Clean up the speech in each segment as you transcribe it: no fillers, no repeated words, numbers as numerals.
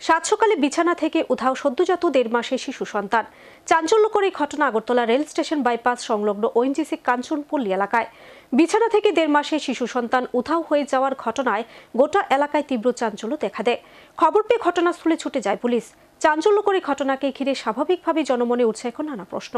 সাত সকালে বিছানা থেকে উধাও সদ্যজাত 1.5 মাসের শিশু সন্তান। চাঞ্চল্যকর এই ঘটনা আগরতলা রেল স্টেশন বাইপাস সংলগ্ন ওএনজিসি কাঞ্চনপল্লী এলাকায়। বিছানা থেকে 1.5 মাসের শিশু সন্তান উধাও হয়ে যাওয়ার ঘটনায় গোটা এলাকায় তীব্র চাঞ্চল্য দেখা দেয়। খবর পেয়ে ঘটনাস্থলে ছুটে যায় পুলিশ। চাঞ্চল্যকর এই ঘটনাকে ঘিরে স্বাভাবিকভাবে জনমনে উঠছে এখন নানা প্রশ্ন।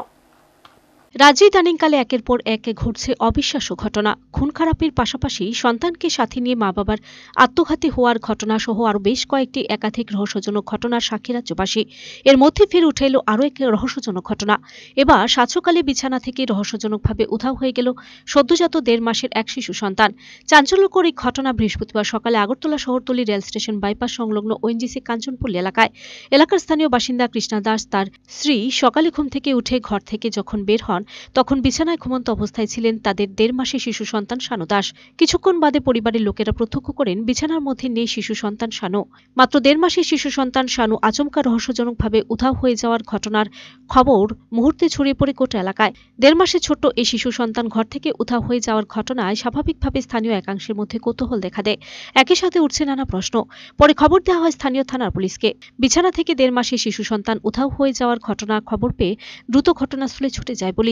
রাজ্যে ইদানিংকালে একের পর এক ঘটছে অবিশ্বাস্য ঘটনা। খুন খারাপের পাশাপাশি সন্তানকে সাথে নিয়ে মা বাবার আত্মঘাতী হওয়ার ঘটনা সহ আরও বেশ কয়েকটি একাধিক রহস্যজনক ঘটনার সাক্ষী রাজ্যবাসী। এর মধ্যে ফের উঠে এলো আরও এক রহস্যজনক ঘটনা। এবার সাত সকালে বিছানা থেকে রহস্যজনকভাবে উধাও হয়ে গেল সদ্যজাত 1.5 মাসের এক শিশু সন্তান। চাঞ্চল্যকর এই ঘটনা বৃহস্পতিবার সকালে আগরতলা শহরতলি রেল স্টেশন বাইপাস সংলগ্ন ওএনজিসি কাঞ্চনপল্লী এলাকায়। এলাকার স্থানীয় বাসিন্দা কৃষ্ণা দাস তার স্ত্রী সকালে ঘুম থেকে উঠে ঘর থেকে যখন বের হন তখন বিছানায় ঘুমন্ত অবস্থায় ছিলেন তাদের 1.5 মাসের শিশু সন্তান শানু দাস। কিছুক্ষণ বাদে পরিবারের লোকেরা প্রত্যক্ষ করেন বিছানার মধ্যে নেই শিশু সন্তান শানু। মাত্র 1.5 মাসের শিশু সন্তান শানু আচমকা রহস্যজনকভাবে উধাও হয়ে যাওয়ার ঘটনার খবর মুহূর্তে ছড়িয়ে পড়ে গোটা এলাকায়। 1.5 মাসের ছোট্ট এই শিশু সন্তান ঘর থেকে উধাও হয়ে যাওয়ার ঘটনায় স্বাভাবিকভাবে স্থানীয় একাংশের মধ্যে কৌতূহল দেখা দেয়। একই সাথে উঠছে নানা প্রশ্ন। পরে খবর দেওয়া হয় স্থানীয় থানার পুলিশকে। বিছানা থেকে 1.5 মাসের শিশু সন্তান উধাও হয়ে যাওয়ার ঘটনার খবর পেয়ে দ্রুত ঘটনাস্থলে ছুটে যায় পুলিশ।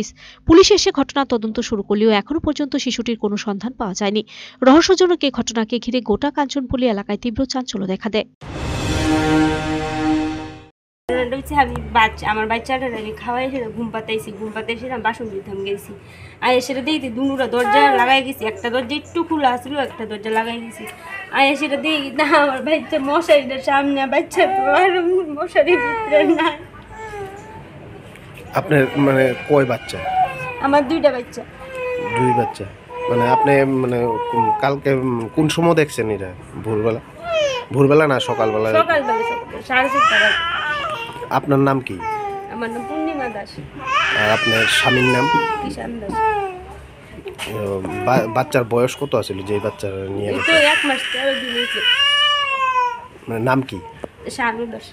পুলিশ এসে ঘটনা তদন্ত শুরু করলেও এখনো পর্যন্ত শিশুটির কোনো সন্ধান পাওয়া যায়নি। রহস্যজনক এই ঘটনাকে ঘিরে গোটা কাঞ্চনপল্লী এলাকায় তীব্র চাঞ্চল্য দেখা দেয়। আমার বাচ্চাটা খাওয়াই সেটা ঘুম পাতাইছি বাসন দিতাম গেছি সেটা দেখি দুটা দরজা লাগাই গেছি, একটা দরজা একটু খোলা আসলো, একটা দরজা লাগাই গেছি সেটা দেখি না আমার বাচ্চা মশারিটার সামনে, বাচ্চা মশারির ভিতরে না। আপনার মানে কয় বাচ্চা? আমার 2টা বাচ্চা। 2 বাচ্চা মানে আপনি মানে কালকে কোন সময় দেখছেন এটা? ভোরবেলা না সকালবেলা? সকালবেলা 7:30। আপনার নাম কি? আমার নাম পূর্ণিমা দাস। আর আপনার স্বামীর নাম? কিষান দাস। বাচ্চার বয়স কত আছিল যে বাচ্চা নিয়ে গেছে? 1 মাস 13 দিন হয়েছে। মানে নাম কি? শানু দাস।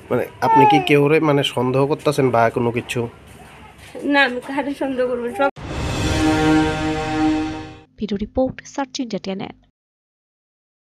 মানে আপনি কি কেউরে মানে সন্দেহ করতেছেন বা কোনো কিছু? না, আমি কারে সন্দেহ করব? Video report search India.